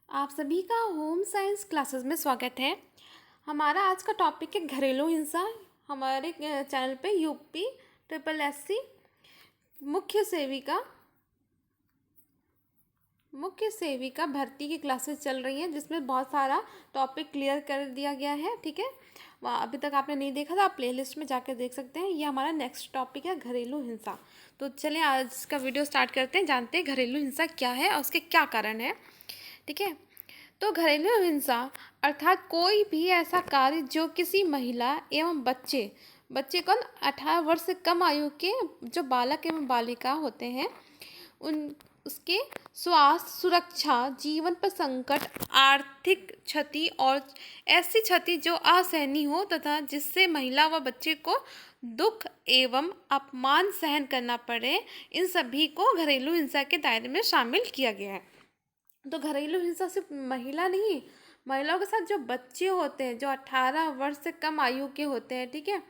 आप सभी का होम साइंस क्लासेस में स्वागत है। हमारा आज का टॉपिक है घरेलू हिंसा। हमारे चैनल पे यूपी ट्रिपल एससी मुख्य सेविका मुख्य सेविका भर्ती की क्लासेस चल रही हैं, जिसमें बहुत सारा टॉपिक क्लियर कर दिया गया है। ठीक है, अभी तक आपने नहीं देखा था, आप प्लेलिस्ट में जाकर देख सकते हैं। ये हमारा नेक्स्ट टॉपिक है घरेलू हिंसा। तो चलिए आज का वीडियो स्टार्ट करते हैं, जानते हैं घरेलू हिंसा क्या है और उसके क्या कारण है। ठीक है, तो घरेलू हिंसा अर्थात कोई भी ऐसा कार्य जो किसी महिला एवं बच्चे बच्चे कौन 18 वर्ष से कम आयु के जो बालक एवं बालिका होते हैं उन उसके स्वास्थ्य, सुरक्षा, जीवन पर संकट, आर्थिक क्षति और ऐसी क्षति जो असहनीय हो तथा जिससे महिला व बच्चे को दुख एवं अपमान सहन करना पड़े, इन सभी को घरेलू हिंसा के दायरे में शामिल किया गया है। तो घरेलू हिंसा सिर्फ महिला नहीं, महिलाओं के साथ जो बच्चे होते हैं, जो 18 वर्ष से कम आयु के होते हैं, ठीक है,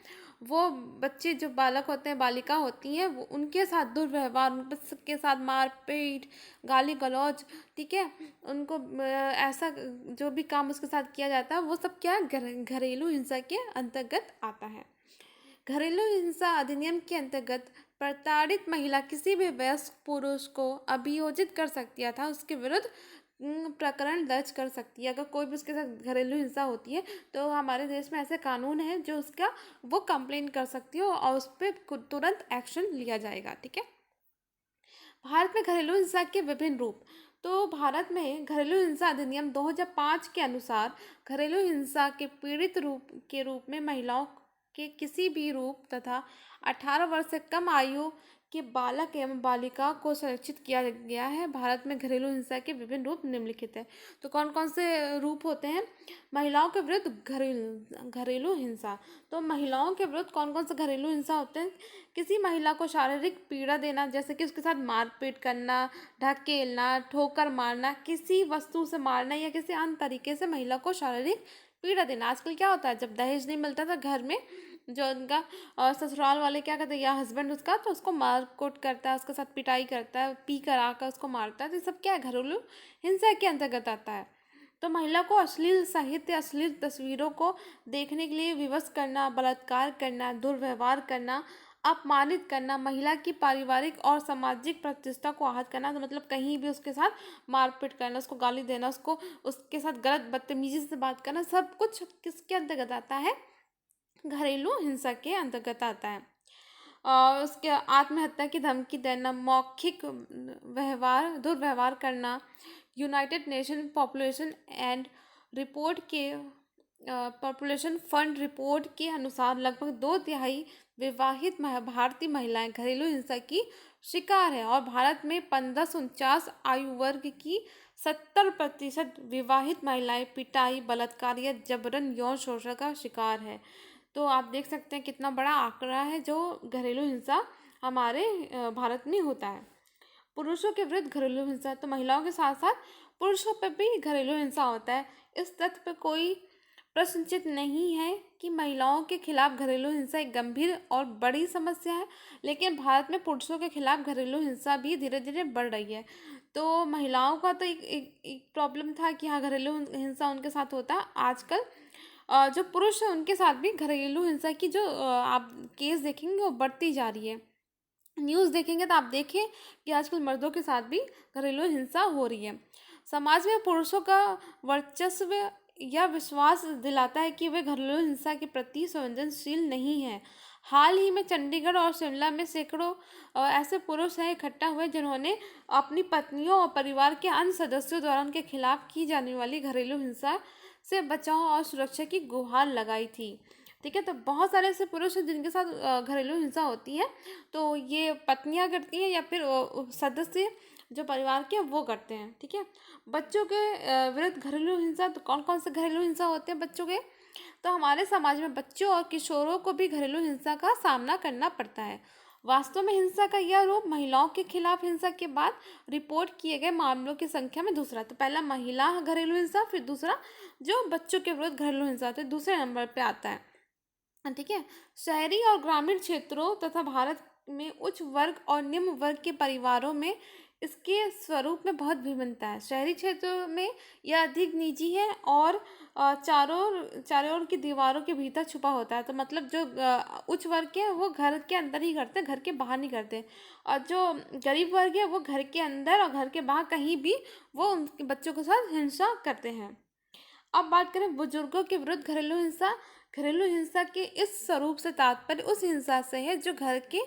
वो बच्चे जो बालक होते हैं, बालिका होती हैं, वो उनके साथ दुर्व्यवहार, उनके साथ मारपीट, गाली गलौज, ठीक है, उनको ऐसा जो भी काम उसके साथ किया जाता है, वो सब क्या घरेलू हिंसा के अंतर्गत आता है। घरेलू हिंसा अधिनियम के अंतर्गत प्रताड़ित महिला किसी भी वयस्क पुरुष को अभियोजित कर सकती है था उसके विरुद्ध प्रकरण दर्ज कर सकती है। अगर कोई भी उसके साथ घरेलू हिंसा होती है तो हमारे देश में ऐसे कानून है जो उसका वो कंप्लेन कर सकती है और उस पर तुरंत एक्शन लिया जाएगा। ठीक है, भारत में घरेलू हिंसा के विभिन्न रूप। तो भारत में घरेलू हिंसा अधिनियम 2005 के अनुसार घरेलू हिंसा के पीड़ित रूप में महिलाओं के किसी भी रूप तथा 18 वर्ष से कम आयु के बालक एवं बालिका को संरक्षित किया गया है। भारत में घरेलू हिंसा के विभिन्न रूप निम्नलिखित है। तो कौन कौन से रूप होते हैं? महिलाओं के विरुद्ध घरेलू हिंसा। तो महिलाओं के विरुद्ध कौन कौन से घरेलू हिंसा होते हैं? किसी महिला को शारीरिक पीड़ा देना, जैसे कि उसके साथ मारपीट करना, ढकेलना, ठोकर मारना, किसी वस्तु से मारना या किसी अन्य तरीके से महिला को शारीरिक पीड़ा देना। आजकल क्या होता है, जब दहेज नहीं मिलता था घर में, जो उनका ससुराल वाले क्या करते हैं या हस्बैंड उसका, तो उसको मार कुट करता है, उसके साथ पिटाई करता है, पी कर आकर उसको मारता है। तो ये सब क्या है, घरेलू हिंसा के अंतर्गत आता है। तो महिला को अश्लील साहित्य, अश्लील तस्वीरों को देखने के लिए विवश करना, बलात्कार करना, दुर्व्यवहार करना, अपमानित करना, महिला की पारिवारिक और सामाजिक प्रतिष्ठा को आहत करना, तो मतलब कहीं भी उसके साथ मारपीट करना, उसको गाली देना, उसको उसके साथ गलत बदतमीजी से बात करना, सब कुछ किसके अंतर्गत आता है? घरेलू हिंसा के अंतर्गत आता है। और उसके आत्महत्या की धमकी देना, मौखिक दुर्व्यवहार करना। United nation population and report के पॉपुलेशन फंड रिपोर्ट के अनुसार लगभग 2/3 विवाहित भारतीय महिलाएं घरेलू हिंसा की शिकार है और भारत में 15 से 49 आयु वर्ग की 70% विवाहित महिलाएं पिटाई, बलात्कार या जबरन यौन शोषण का शिकार है। तो आप देख सकते हैं कितना बड़ा आंकड़ा है जो घरेलू हिंसा हमारे भारत में होता है। पुरुषों के विरुद्ध घरेलू हिंसा, तो महिलाओं के साथ साथ पुरुषों पर भी घरेलू हिंसा होता है। इस तथ्य पर कोई प्रश्नचित नहीं है कि महिलाओं के खिलाफ घरेलू हिंसा एक गंभीर और बड़ी समस्या है, लेकिन भारत में पुरुषों के खिलाफ घरेलू हिंसा भी धीरे धीरे बढ़ रही है। तो महिलाओं का तो एक प्रॉब्लम था कि हाँ घरेलू हिंसा उनके साथ होता है। आजकल जो पुरुष हैं उनके साथ भी घरेलू हिंसा की जो आप केस देखेंगे वो बढ़ती जा रही है। न्यूज़ देखेंगे तो आप देखें कि आजकल मर्दों के साथ भी घरेलू हिंसा हो रही है। समाज में पुरुषों का वर्चस्व यह विश्वास दिलाता है कि वे घरेलू हिंसा के प्रति संवेदनशील नहीं हैं। हाल ही में चंडीगढ़ और शिमला में सैकड़ों ऐसे पुरुष हैं इकट्ठा हुए जिन्होंने अपनी पत्नियों और परिवार के अन्य सदस्यों द्वारा उनके खिलाफ की जाने वाली घरेलू हिंसा से बचाव और सुरक्षा की गुहार लगाई थी। ठीक है, तो बहुत सारे ऐसे पुरुष हैं जिनके साथ घरेलू हिंसा होती है, तो ये पत्नियां करती हैं या फिर सदस्य जो परिवार के वो करते हैं। ठीक है, बच्चों के विरुद्ध घरेलू हिंसा, तो कौन कौन से घरेलू हिंसा होते हैं बच्चों के? तो हमारे समाज में बच्चों और किशोरों को भी घरेलू हिंसा का सामना करना पड़ता है। वास्तव में हिंसा का यह रूप महिलाओं के खिलाफ हिंसा के बाद रिपोर्ट किए गए मामलों की संख्या में दूसरा। तो पहला महिला घरेलू हिंसा, फिर दूसरा जो बच्चों के विरुद्ध घरेलू हिंसा, तो दूसरे नंबर पे आता है। ठीक है, शहरी और ग्रामीण क्षेत्रों तथा भारत में उच्च वर्ग और निम्न वर्ग के परिवारों में इसके स्वरूप में बहुत भिन्नता है। शहरी क्षेत्रों में यह अधिक निजी है और चारों ओर की दीवारों के भीतर छुपा होता है। तो मतलब जो उच्च वर्ग के हैं वो घर के अंदर ही करते हैं, घर के बाहर नहीं करते। और जो गरीब वर्ग है वो घर के अंदर और घर के बाहर कहीं भी वो उनके बच्चों के साथ हिंसा करते हैं। अब बात करें बुजुर्गों के विरुद्ध घरेलू हिंसा। घरेलू हिंसा के इस स्वरूप से तात्पर्य उस हिंसा से है जो घर के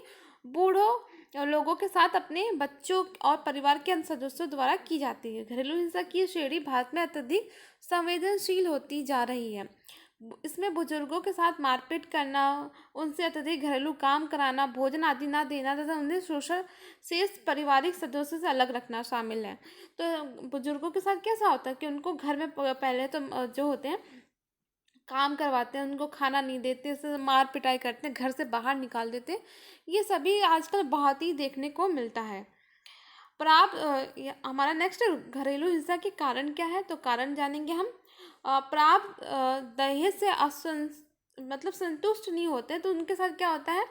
बूढ़ों लोगों के साथ अपने बच्चों और परिवार के अन्य सदस्यों द्वारा की जाती है। घरेलू हिंसा की श्रेणी भारत में अत्यधिक संवेदनशील होती जा रही है। इसमें बुजुर्गों के साथ मारपीट करना, उनसे अत्यधिक घरेलू काम कराना, भोजन आदि ना देना तथा उन्हें सोशल शेष पारिवारिक सदस्यों से अलग रखना शामिल है। तो बुजुर्गों के साथ कैसा होता है कि उनको घर में पहले तो जो होते हैं काम करवाते हैं, उनको खाना नहीं देते, ऐसे मार पिटाई करते हैं, घर से बाहर निकाल देते हैं। ये सभी आजकल बहुत ही देखने को मिलता है। पर आप हमारा नेक्स्ट घरेलू हिंसा के कारण क्या है, तो कारण जानेंगे हम। प्राप्त दहेज से मतलब संतुष्ट नहीं होते तो उनके साथ क्या होता है,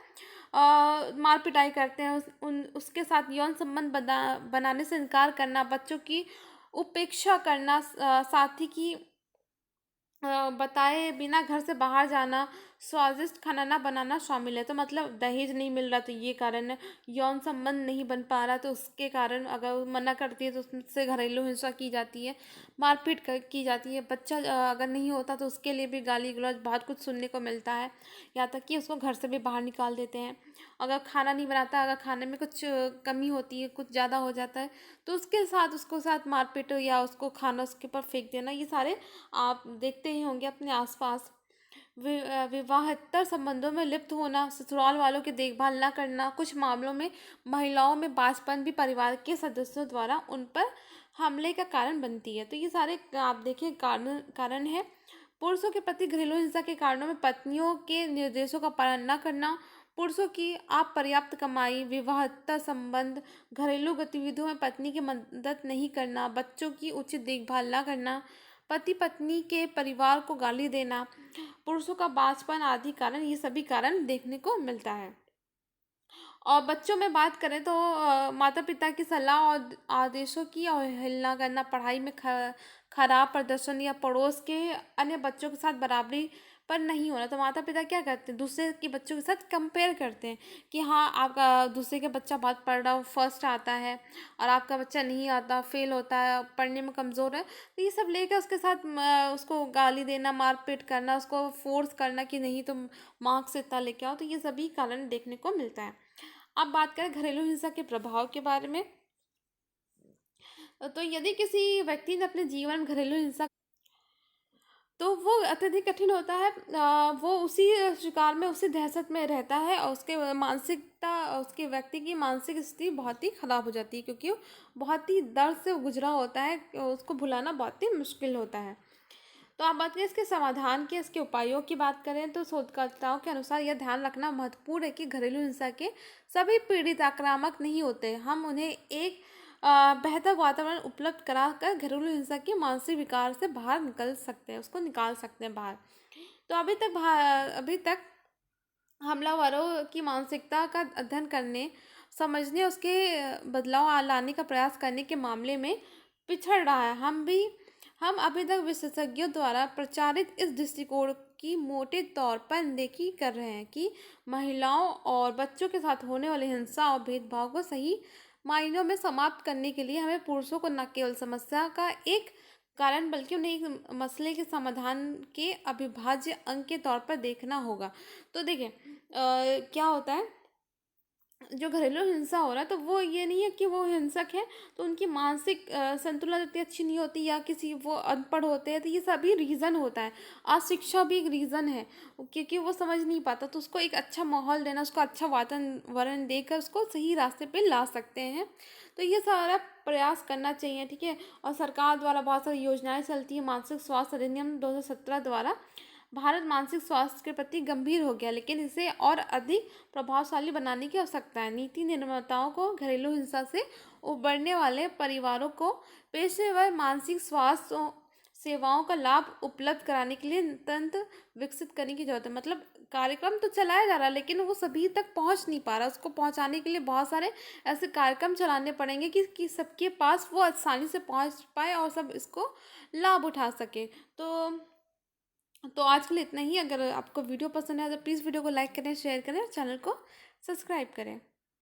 मार पिटाई करते हैं, उसके साथ यौन संबंध बनाने से इनकार करना, बच्चों की उपेक्षा करना, साथी की बताए बिना घर से बाहर जाना, स्वादिष्ट खाना ना बनाना शामिल है। तो मतलब दहेज नहीं मिल रहा तो ये कारण है, यौन संबंध नहीं बन पा रहा तो उसके कारण अगर वो मना करती है तो उससे घरेलू हिंसा की जाती है, मारपीट की जाती है। बच्चा अगर नहीं होता तो उसके लिए भी गाली गलौज बहुत कुछ सुनने को मिलता है, यहाँ तक कि उसको घर से भी बाहर निकाल देते हैं। अगर खाना नहीं बनाता, अगर खाने में कुछ कमी होती है, कुछ ज़्यादा हो जाता है तो उसको साथ मारपीट या उसको खाना उसके ऊपर फेंक देना, ये सारे आप देखते ही होंगे अपने आसपास। विवाहेतर संबंधों में लिप्त होना, ससुराल वालों की देखभाल न करना, कुछ मामलों में महिलाओं में बाँझपन भी परिवार के सदस्यों द्वारा उन पर हमले का कारण बनती है। तो ये सारे आप देखिए कारण कारण है। पुरुषों के प्रति घरेलू हिंसा के कारणों में पत्नियों के निर्देशों का पालन न करना, पुरुषों की अपर्याप्त कमाई, विवाहेतर संबंध, घरेलू गतिविधियों में पत्नी की मदद नहीं करना, बच्चों की उचित देखभाल न करना, पति पत्नी के परिवार को गाली देना, पुरुषों का बाँझपन आदि कारण, ये सभी कारण देखने को मिलता है। और बच्चों में बात करें तो माता पिता की सलाह और आदेशों की अवहेलना करना, पढ़ाई में खराब प्रदर्शन या पड़ोस के अन्य बच्चों के साथ बराबरी पर नहीं होना। तो माता पिता क्या करते हैं, दूसरे के बच्चों के साथ कंपेयर करते हैं कि हाँ आपका दूसरे के बच्चा बहुत पढ़ रहा, फर्स्ट आता है और आपका बच्चा नहीं आता, फेल होता है, पढ़ने में कमज़ोर है। तो ये सब लेकर उसके साथ उसको गाली देना, मारपीट करना, उसको फोर्स करना कि नहीं तुम मार्क्स इतना लेके आओ। तो ये सभी कारण देखने को मिलता है। अब बात करें घरेलू हिंसा के प्रभाव के बारे में, तो यदि किसी व्यक्ति ने अपने जीवन में घरेलू हिंसा तो वो अत्यधिक कठिन होता है। वो उसी शिकार में, उसी दहशत में रहता है और उसके मानसिकता, उसके व्यक्ति की मानसिक स्थिति बहुत ही खराब हो जाती है, क्योंकि वो बहुत ही दर्द से गुजरा होता है, उसको भुलाना बहुत ही मुश्किल होता है। तो आप बात करें इसके समाधान की, इसके उपायों की बात करें तो शोधकर्ताओं के अनुसार यह ध्यान रखना महत्वपूर्ण है कि घरेलू हिंसा के सभी पीड़ित आक्रामक नहीं होते। हम उन्हें एक बेहतर वातावरण उपलब्ध कराकर घरेलू हिंसा के मानसिक विकार से बाहर निकल सकते हैं, उसको निकाल सकते हैं बाहर। तो अभी तक हमलावरों की मानसिकता का अध्ययन करने, समझने, उसके बदलाव लाने का प्रयास करने के मामले में पिछड़ रहा है। हम अभी तक विशेषज्ञों द्वारा प्रचारित इस दृष्टिकोण की मोटे तौर पर अनदेखी कर रहे हैं कि महिलाओं और बच्चों के साथ होने वाली हिंसा और भेदभाव को सही मायनों में समाप्त करने के लिए हमें पुरुषों को न केवल समस्या का एक कारण बल्कि उन्हें एक मसले के समाधान के अविभाज्य अंग के तौर पर देखना होगा। तो देखिए क्या होता है, जो घरेलू हिंसा हो रहा है तो वो ये नहीं है कि वो हिंसक है तो उनकी मानसिक संतुलन इतनी अच्छी नहीं होती या किसी वो अनपढ़ होते हैं, तो ये सभी रीज़न होता है। अशिक्षा भी एक रीज़न है, क्योंकि वो समझ नहीं पाता, तो उसको एक अच्छा माहौल देना, उसको अच्छा वातावरण देकर उसको सही रास्ते पे ला सकते हैं। तो ये सारा प्रयास करना चाहिए, ठीक है। और सरकार द्वारा बहुत सारी योजनाएं चलती है। मानसिक स्वास्थ्य अधिनियम 2017 द्वारा भारत मानसिक स्वास्थ्य के प्रति गंभीर हो गया, लेकिन इसे और अधिक प्रभावशाली बनाने की आवश्यकता है। नीति निर्माताओं को घरेलू हिंसा से उबरने वाले परिवारों को पेशेवर मानसिक स्वास्थ्य सेवाओं का लाभ उपलब्ध कराने के लिए तंत्र विकसित करने की जरूरत है। मतलब कार्यक्रम तो चलाया जा रहा है लेकिन वो सभी तक पहुंच नहीं पा रहा। उसको पहुंचाने के लिए बहुत सारे ऐसे कार्यक्रम चलाने पड़ेंगे कि सबके पास वो आसानी से पहुंच पाए और सब इसको लाभ उठा सके। तो आज के लिए इतना ही। अगर आपको वीडियो पसंद है तो प्लीज़ वीडियो को लाइक करें, शेयर करें और चैनल को सब्सक्राइब करें।